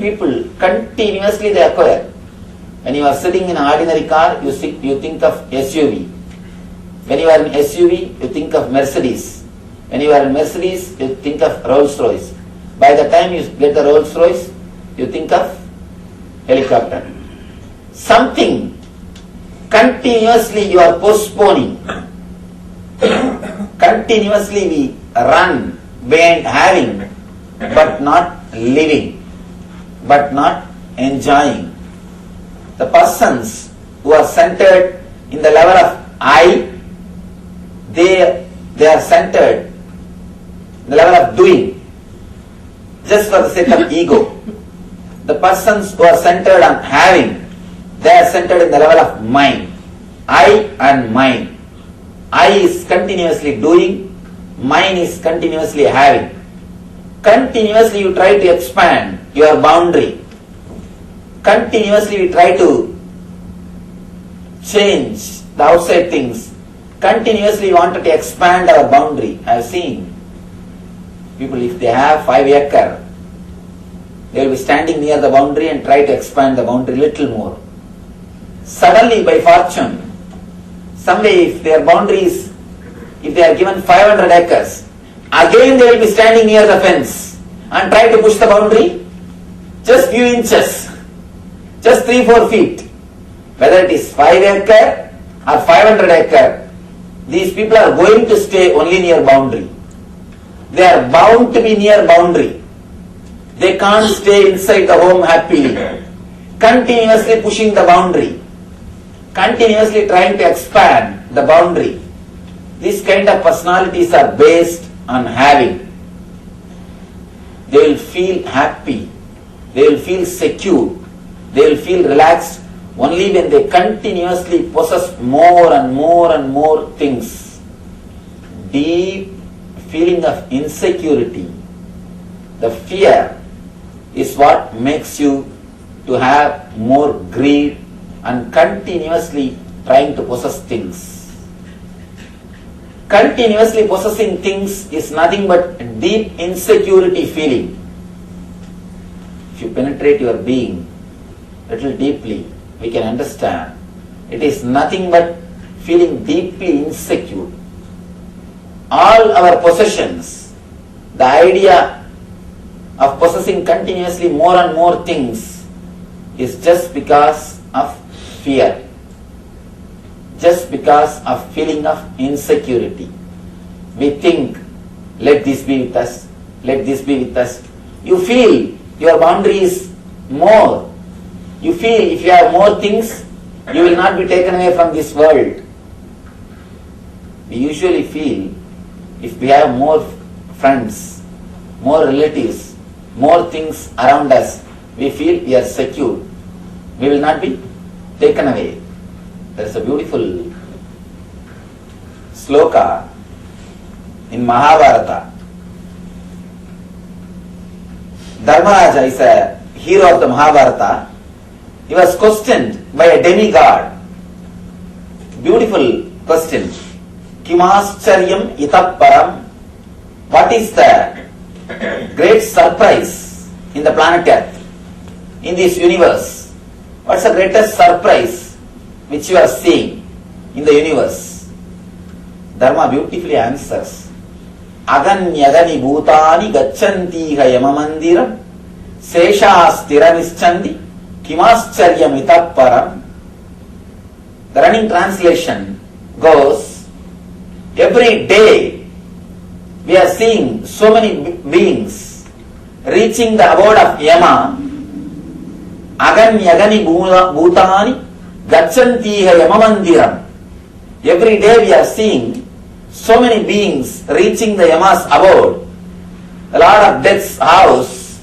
people continuously they acquire. When you are sitting in an ordinary car, you think of SUV. When you are in SUV, you think of Mercedes. When you are in Mercedes, you think of Rolls Royce. By the time you get the Rolls Royce, you think of helicopter. Something continuously you are postponing. Continuously we run behind having, but not living, but not enjoying. The persons who are centered in the level of I, they are centered in the level of doing, just for the sake of ego. The persons who are centered on having, they are centered in the level of mind. I and mine. I is continuously doing, mine is continuously having. Continuously you try to expand your boundary. Continuously we try to change the outside things. Continuously we wanted to expand our boundary. I have seen people, if they have 5 acres, they will be standing near the boundary and try to expand the boundary little more. Suddenly by fortune, someday if their boundaries, if they are given 500 acres, again they will be standing near the fence and try to push the boundary just few inches, just 3-4 feet. Whether it is 5 acre or 500 acre, these people are going to stay only near boundary. They are bound to be near boundary. They can't stay inside the home happily. Continuously pushing the boundary. Continuously trying to expand the boundary. These kind of personalities are based on having. They will feel happy. They will feel secure. They will feel relaxed only when they continuously possess more and more and more things. Deep feeling of insecurity, the fear is what makes you to have more greed and continuously trying to possess things. Continuously possessing things is nothing but deep insecurity feeling. If you penetrate your being little deeply, we can understand it is nothing but feeling deeply insecure. All our possessions, the idea of possessing continuously more and more things is just because of fear, just because of feeling of insecurity. We think, let this be with us, let this be with us. You feel your boundary is more. You feel if you have more things, you will not be taken away from this world. We usually feel if we have more friends, more relatives, more things around us, we feel we are secure. We will not be taken away. There is a beautiful sloka in Mahabharata. Dharmaraja is a hero of the Mahabharata. He was questioned by a demigod. Beautiful question. Kimascharyam itapparam. What is the great surprise in the planet Earth, in this universe? What's the greatest surprise which you are seeing in the universe? Dharma beautifully answers. Aganyagani bhutani gacchantiha yamamandiram seshastiravischandi kimascharyam itapparam. The running translation goes, every day we are seeing so many beings reaching the abode of Yama. Aganyagani bhutani gacchantiha yamamandiram. Every day we are seeing so many beings reaching the Yama's abode, the Lord of Death's house.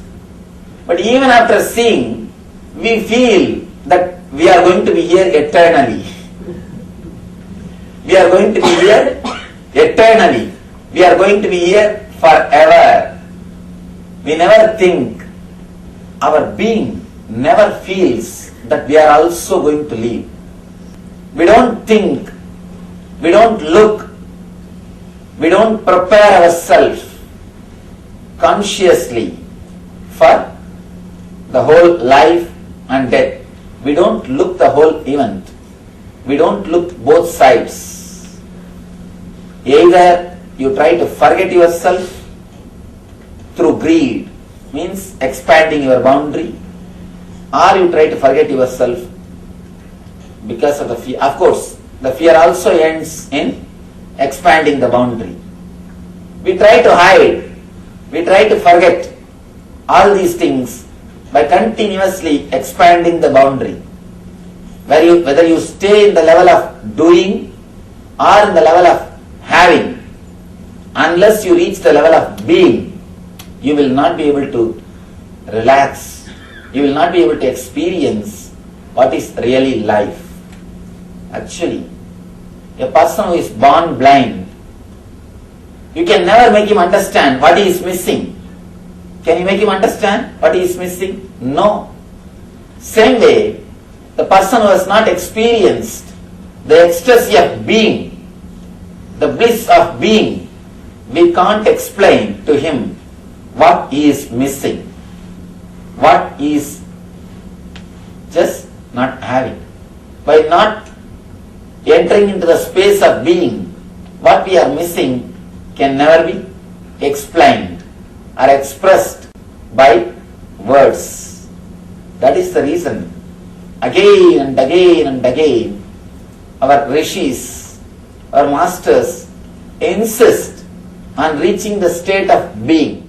But even after seeing, we feel that we are going to be here eternally. We are going to be here eternally. We are going to be here forever. We never think, our being never feels that we are also going to leave. We don't think, we don't look, we don't prepare ourselves consciously for the whole life and death. We don't look the whole event. We don't look both sides. Either you try to forget yourself through greed, means expanding your boundary, or you try to forget yourself because of the fear. Of course, the fear also ends in expanding the boundary. We try to hide, we try to forget all these things by continuously expanding the boundary. Whether you stay in the level of doing or in the level of having, unless you reach the level of being, you will not be able to relax. You will not be able to experience what is really life. Actually, a person who is born blind, you can never make him understand what he is missing. Can you make him understand what he is missing? No. Same way, the person who has not experienced the ecstasy of being, the bliss of being, we can't explain to him what he is missing, what he is just not having. By not entering into the space of being, what we are missing can never be explained or expressed by words. That is the reason, again and again and again, our rishis, our masters insist on reaching the state of being.